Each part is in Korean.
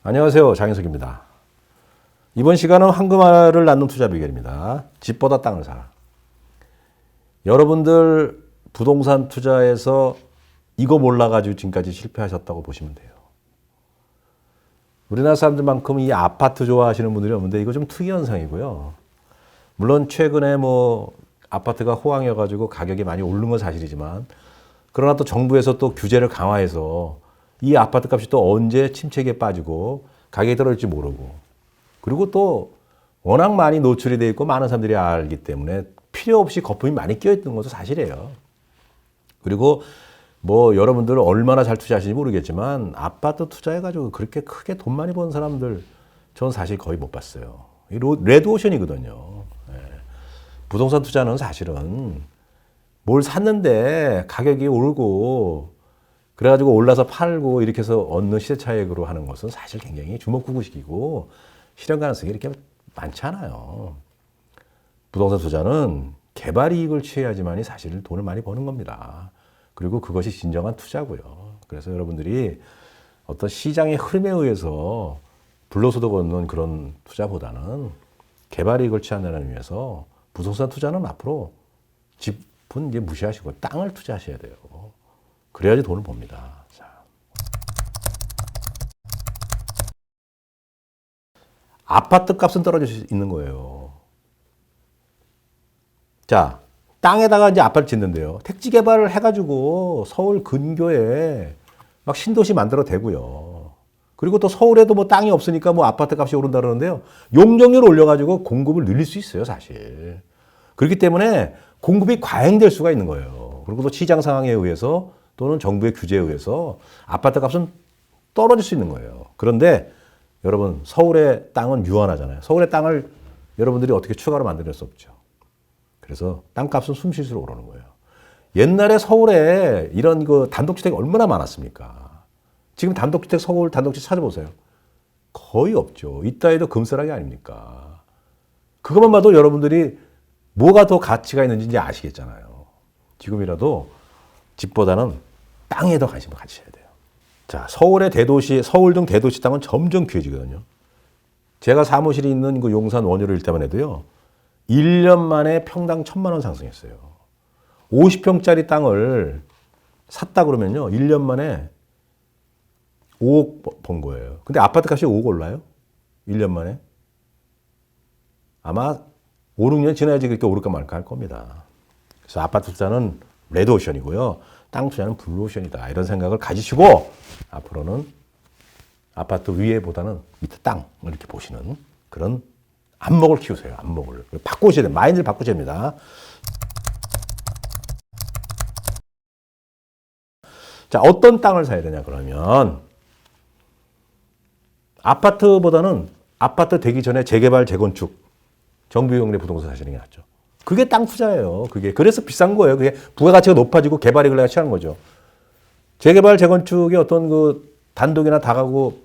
안녕하세요. 장인석입니다. 이번 시간은 황금알을 낳는 투자 비결입니다. 집보다 땅을 사라. 여러분들 부동산 투자에서 이거 몰라가지고 지금까지 실패하셨다고 보시면 돼요. 우리나라 사람들만큼 이 아파트 좋아하시는 분들이 없는데 이거 좀 특이 현상이고요. 물론 최근에 아파트가 호황이어가지고 가격이 많이 오른 건 사실이지만 그러나 또 정부에서 또 규제를 강화해서 이 아파트 값이 또 언제 침체기에 빠지고 가격이 떨어질지 모르고 그리고 또 워낙 많이 노출이 돼 있고 많은 사람들이 알기 때문에 필요 없이 거품이 많이 끼어있는 것도 사실이에요. 그리고 여러분들 얼마나 잘 투자하시는지 모르겠지만 아파트 투자해가지고 그렇게 크게 돈 많이 번 사람들 전 사실 거의 못 봤어요. 레드오션이거든요. 부동산 투자는 사실은 뭘 샀는데 가격이 오르고 그래가지고 올라서 팔고 이렇게 해서 얻는 시세 차익으로 하는 것은 사실 굉장히 주먹구구식이고 실현 가능성이 이렇게 많지 않아요. 부동산 투자는 개발 이익을 취해야지만이 사실 돈을 많이 버는 겁니다. 그리고 그것이 진정한 투자고요. 그래서 여러분들이 어떤 시장의 흐름에 의해서 불로소득 얻는 그런 투자보다는 개발 이익을 취한다는 의미에서 부동산 투자는 앞으로 집은 이제 무시하시고 땅을 투자하셔야 돼요. 그래야지 돈을 법니다. 자. 아파트 값은 떨어질 수 있는 거예요. 자, 땅에다가 이제 아파트 짓는데요. 택지 개발을 해가지고 서울 근교에 막 신도시 만들어 대고요. 그리고 또 서울에도 땅이 없으니까 아파트 값이 오른다 그러는데요. 용적률 올려가지고 공급을 늘릴 수 있어요, 사실. 그렇기 때문에 공급이 과잉될 수가 있는 거예요. 그리고 또 시장 상황에 의해서 또는 정부의 규제에 의해서 아파트 값은 떨어질 수 있는 거예요. 그런데 여러분 서울의 땅은 유한하잖아요. 서울의 땅을 여러분들이 어떻게 추가로 만들 수 없죠. 그래서 땅값은 숨 쉴수록 오르는 거예요. 옛날에 서울에 이런 단독주택이 얼마나 많았습니까? 지금 단독주택 서울 단독주택 찾아보세요. 거의 없죠. 이따 해도 금싸라기 아닙니까? 그것만 봐도 여러분들이 뭐가 더 가치가 있는지 이제 아시겠잖아요. 지금이라도 집보다는 땅에 더 관심을 가지셔야 돼요. 자, 서울 등 대도시 땅은 점점 귀해지거든요. 제가 사무실이 있는 용산 원효를 일대만 해도요, 1년 만에 평당 1,000만 원 상승했어요. 50평짜리 땅을 샀다 그러면요, 1년 만에 5억 번 거예요. 근데 아파트 값이 5억 올라요? 1년 만에? 아마 5, 6년 지나야지 그렇게 오를까 말까 할 겁니다. 그래서 아파트 투자는 레드오션이고요. 땅 투자는 블루오션이다. 이런 생각을 가지시고 앞으로는 아파트 위에보다는 밑에 땅을 이렇게 보시는 그런 안목을 키우세요. 안목을. 바꾸셔야 돼요. 마인드를 바꾸셔야 됩니다. 자, 어떤 땅을 사야 되냐 그러면 아파트보다는 아파트 되기 전에 재개발, 재건축, 정비용의 부동산 사시는 게 낫죠. 그게 땅 투자예요. 그래서 비싼 거예요. 그게 부가가치가 높아지고 개발이 그래야 취하는 거죠. 재개발, 재건축의 어떤 단독이나 다가구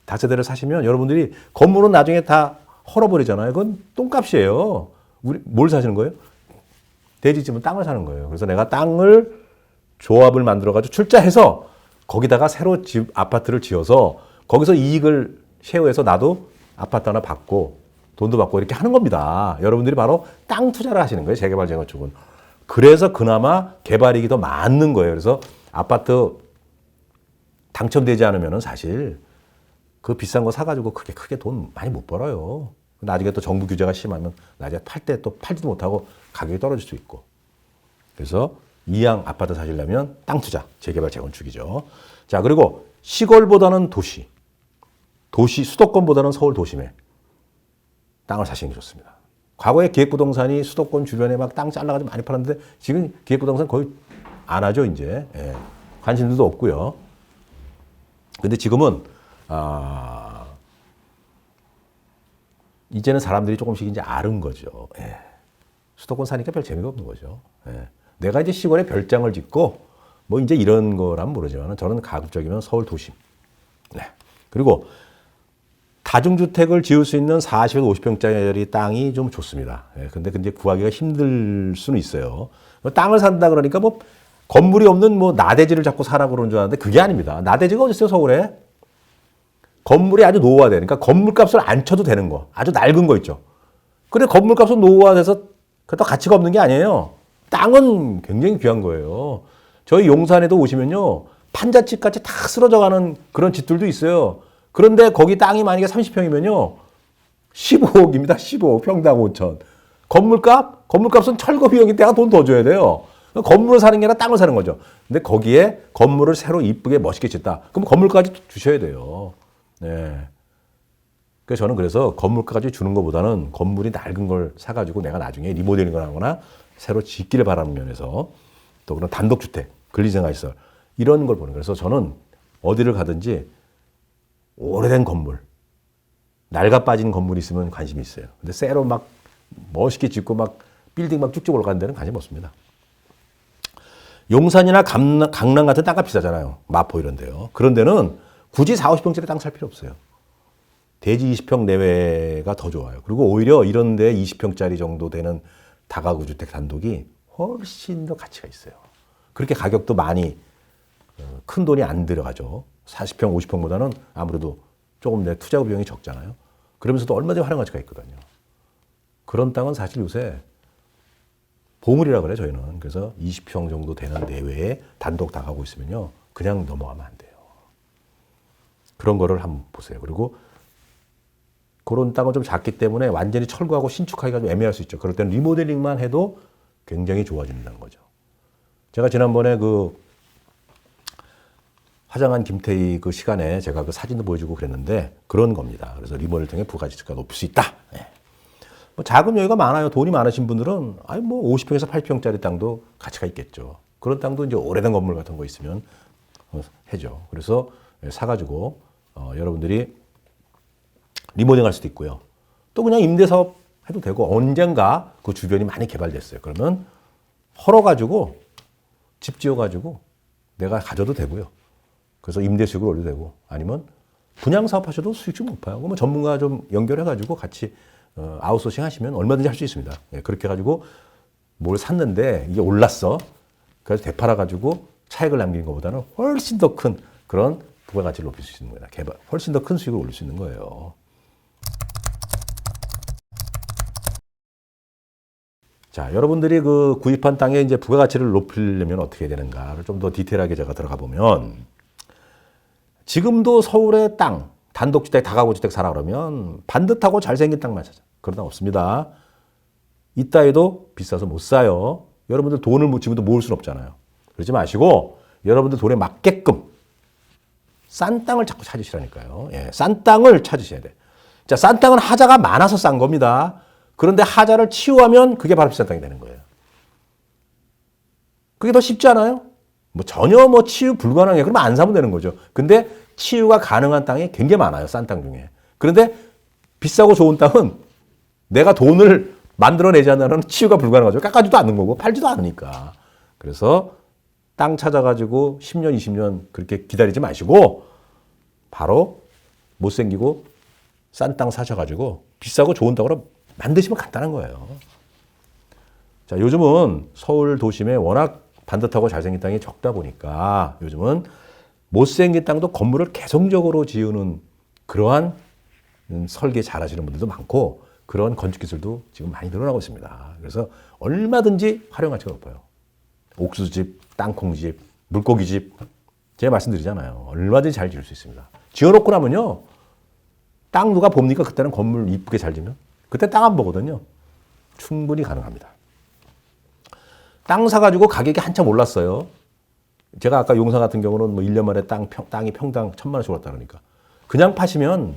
다세대를 사시면 여러분들이 건물은 나중에 다 헐어버리잖아요. 그건 똥값이에요. 뭘 사시는 거예요? 대지집은 땅을 사는 거예요. 그래서 내가 땅을 조합을 만들어가지고 출자해서 거기다가 새로 아파트를 지어서 거기서 이익을 쉐어해서 나도 아파트 하나 받고 돈도 받고 이렇게 하는 겁니다. 여러분들이 바로 땅 투자를 하시는 거예요. 재개발, 재건축은. 그래서 그나마 개발이익이 더 많은 거예요. 그래서 아파트 당첨되지 않으면 사실 그 비싼 거 사가지고 크게 돈 많이 못 벌어요. 나중에 또 정부 규제가 심하면 나중에 팔 때 또 팔지도 못하고 가격이 떨어질 수 있고. 그래서 이왕 아파트 사시려면 땅 투자, 재개발, 재건축이죠. 자, 그리고 시골보다는 도시, 수도권보다는 서울 도심에 땅을 사시는 게 좋습니다. 과거에 기획부동산이 수도권 주변에 막 땅 잘라가지고 많이 팔았는데 지금 기획부동산 거의 안 하죠, 이제. 관심도 없고요. 근데 지금은, 이제는 사람들이 조금씩 이제 아는 거죠. 수도권 사니까 별 재미가 없는 거죠. 내가 이제 시골에 별장을 짓고 이제 이런 거라면 모르지만 저는 가급적이면 서울 도심. 그리고 다중주택을 지을 수 있는 40에서 50평짜리 땅이 좀 좋습니다. 근데 구하기가 힘들 수는 있어요. 땅을 산다 그러니까 건물이 없는 나대지를 자꾸 사라고 그러는 줄 알았는데 그게 아닙니다. 나대지가 어디 있어요, 서울에? 건물이 아주 노후화돼. 그러니까 건물값을 안 쳐도 되는 거. 아주 낡은 거 있죠. 근데 건물값은 노후화돼서 그것도 가치가 없는 게 아니에요. 땅은 굉장히 귀한 거예요. 저희 용산에도 오시면요. 판잣집 같이 다 쓰러져가는 그런 집들도 있어요. 그런데 거기 땅이 만약에 30평이면요. 15억입니다. 15억. 평당 5천. 건물값은 철거 비용이 내가 돈 더 줘야 돼요. 건물을 사는 게 아니라 땅을 사는 거죠. 근데 거기에 건물을 새로 이쁘게 멋있게 짓다. 그럼 건물까지 주셔야 돼요. 네. 그래서 저는 그래서 건물까지 주는 것보다는 건물이 낡은 걸 사가지고 내가 나중에 리모델링을 하거나 새로 짓기를 바라는 면에서 또 그런 단독주택, 근린생활시설 이런 걸 보는 거예요. 그래서 저는 어디를 가든지 오래된 건물, 낡아 빠진 건물이 있으면 관심이 있어요. 근데 새로 막 멋있게 짓고 막 빌딩 막 쭉쭉 올라가는 데는 관심 없습니다. 용산이나 강남 같은 땅값 비싸잖아요. 마포 이런 데요. 그런 데는 굳이 4, 50평짜리 땅 살 필요 없어요. 대지 20평 내외가 더 좋아요. 그리고 오히려 이런 데 20평짜리 정도 되는 다가구 주택 단독이 훨씬 더 가치가 있어요. 그렇게 가격도 많이 큰 돈이 안 들어가죠. 40평, 50평보다는 아무래도 조금 내 투자 비용이 적잖아요. 그러면서도 얼마든지 활용 가치가 있거든요. 그런 땅은 사실 요새 보물이라 그래요, 저희는. 그래서 20평 정도 되는 내외에 단독 다가구 있으면요. 그냥 넘어가면 안 돼요. 그런 거를 한번 보세요. 그리고 그런 땅은 좀 작기 때문에 완전히 철거하고 신축하기가 좀 애매할 수 있죠. 그럴 때는 리모델링만 해도 굉장히 좋아진다는 거죠. 제가 지난번에 그 화장한 김태희 그 시간에 제가 그 사진도 보여주고 그랬는데 그런 겁니다. 그래서 리모델링 통해 부가가치가 높일 수 있다. 네. 뭐 자금 여유가 많아요. 돈이 많으신 분들은 아니 뭐 50평에서 80평짜리 땅도 가치가 있겠죠. 그런 땅도 이제 오래된 건물 같은 거 있으면 해죠. 그래서 사가지고 여러분들이 리모델링 할 수도 있고요. 또 그냥 임대사업 해도 되고 언젠가 그 주변이 많이 개발됐어요. 그러면 헐어가지고 집 지어가지고 내가 가져도 되고요. 그래서 임대 수익을 올려도 되고 아니면 분양 사업 하셔도 수익 좀 높아요. 그러면 전문가 좀 연결해가지고 같이 아웃소싱 하시면 얼마든지 할 수 있습니다. 예, 그렇게 해가지고 뭘 샀는데 이게 올랐어. 그래서 되팔아가지고 차익을 남기는 것보다는 훨씬 더 큰 그런 부가가치를 높일 수 있는 거예요. 훨씬 더 큰 수익을 올릴 수 있는 거예요. 자, 여러분들이 그 구입한 땅에 이제 부가가치를 높이려면 어떻게 되는가를 좀 더 디테일하게 제가 들어가 보면 지금도 서울의 땅, 단독주택, 다가구주택 사라 그러면 반듯하고 잘생긴 땅만 찾아. 그런 땅 없습니다. 있다 해도 비싸서 못 사요. 여러분들 돈을 지금도 모을 수는 없잖아요. 그러지 마시고 여러분들 돈에 맞게끔 싼 땅을 자꾸 찾으시라니까요. 예, 싼 땅을 찾으셔야 돼. 자, 싼 땅은 하자가 많아서 싼 겁니다. 그런데 하자를 치유하면 그게 바로 비싼 땅이 되는 거예요. 그게 더 쉽지 않아요? 뭐 전혀 뭐 치유 불가능해. 그러면 안 사면 되는 거죠. 근데 치유가 가능한 땅이 굉장히 많아요. 싼 땅 중에. 그런데 비싸고 좋은 땅은 내가 돈을 만들어내지 않으면 치유가 불가능하죠. 깎아주도 않는 거고 팔지도 않으니까. 그래서 땅 찾아가지고 10년, 20년 그렇게 기다리지 마시고 바로 못생기고 싼 땅 사셔가지고 비싸고 좋은 땅으로 만드시면 간단한 거예요. 자, 요즘은 서울 도심에 워낙 반듯하고 잘생긴 땅이 적다 보니까 요즘은 못생긴 땅도 건물을 개성적으로 지으는 그러한 설계 잘 하시는 분들도 많고 그런 건축 기술도 지금 많이 늘어나고 있습니다. 그래서 얼마든지 활용 가치가 높아요. 옥수수집, 땅콩집, 물고기집 제가 말씀드리잖아요. 얼마든지 잘 지을 수 있습니다. 지어놓고 나면요. 땅 누가 봅니까? 그때는 건물 이쁘게 잘 지면? 그때 땅 안 보거든요. 충분히 가능합니다. 땅 사가지고 가격이 한참 올랐어요. 제가 아까 용산 같은 경우는 뭐 1년 만에 땅이 평당 1,000만 원씩 올랐다 그러니까. 그냥 파시면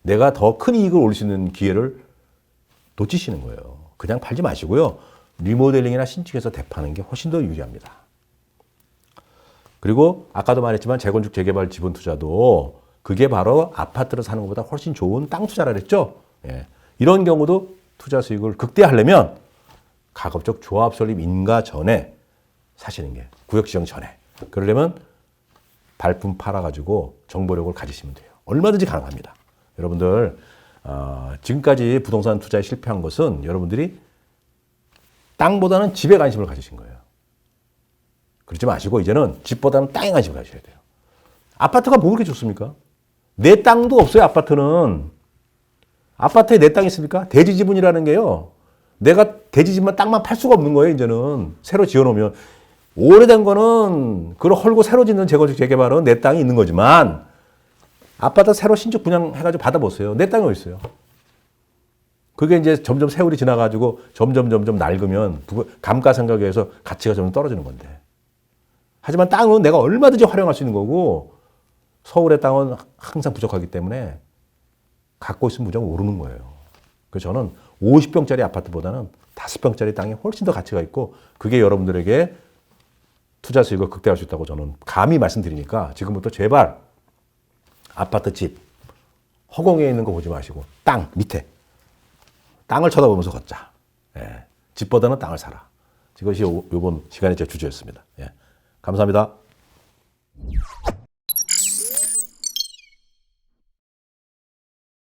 내가 더 큰 이익을 올릴 수 있는 기회를 놓치시는 거예요. 그냥 팔지 마시고요. 리모델링이나 신축해서 대파는 게 훨씬 더 유리합니다. 그리고 아까도 말했지만 재건축, 재개발, 지분 투자도 그게 바로 아파트를 사는 것보다 훨씬 좋은 땅 투자라 그랬죠. 예. 이런 경우도 투자 수익을 극대화하려면 가급적 조합 설립 인가 전에 사시는 게 구역 지정 전에. 그러려면 발품 팔아가지고 정보력을 가지시면 돼요. 얼마든지 가능합니다. 여러분들 지금까지 부동산 투자에 실패한 것은 여러분들이 땅보다는 집에 관심을 가지신 거예요. 그러지 마시고 이제는 집보다는 땅에 관심을 가져야 돼요. 아파트가 뭐 그렇게 좋습니까? 내 땅도 없어요, 아파트는. 아파트에 내 땅이 있습니까? 대지 지분이라는 게요. 내가 대지 지분 땅만 팔 수가 없는 거예요, 이제는. 새로 지어놓으면. 오래된 거는 그걸 헐고 새로 짓는 재건축 재개발은 내 땅이 있는 거지만 아파트 새로 신축 분양해가지고 받아보세요. 내 땅이 어디 있어요? 그게 이제 점점 세월이 지나가지고 점점 낡으면 감가상각에서 가치가 점점 떨어지는 건데. 하지만 땅은 내가 얼마든지 활용할 수 있는 거고 서울의 땅은 항상 부족하기 때문에 갖고 있으면 무조건 오르는 거예요. 그래서 저는 50평짜리 아파트보다는 5평짜리 땅이 훨씬 더 가치가 있고 그게 여러분들에게 투자 수익을 극대화할 수 있다고 저는 감히 말씀드리니까 지금부터 제발 아파트 집 허공에 있는 거 보지 마시고 땅 밑에 땅을 쳐다보면서 걷자. 예. 집보다는 땅을 사라. 이것이 이번 시간의 제 주제였습니다. 예. 감사합니다.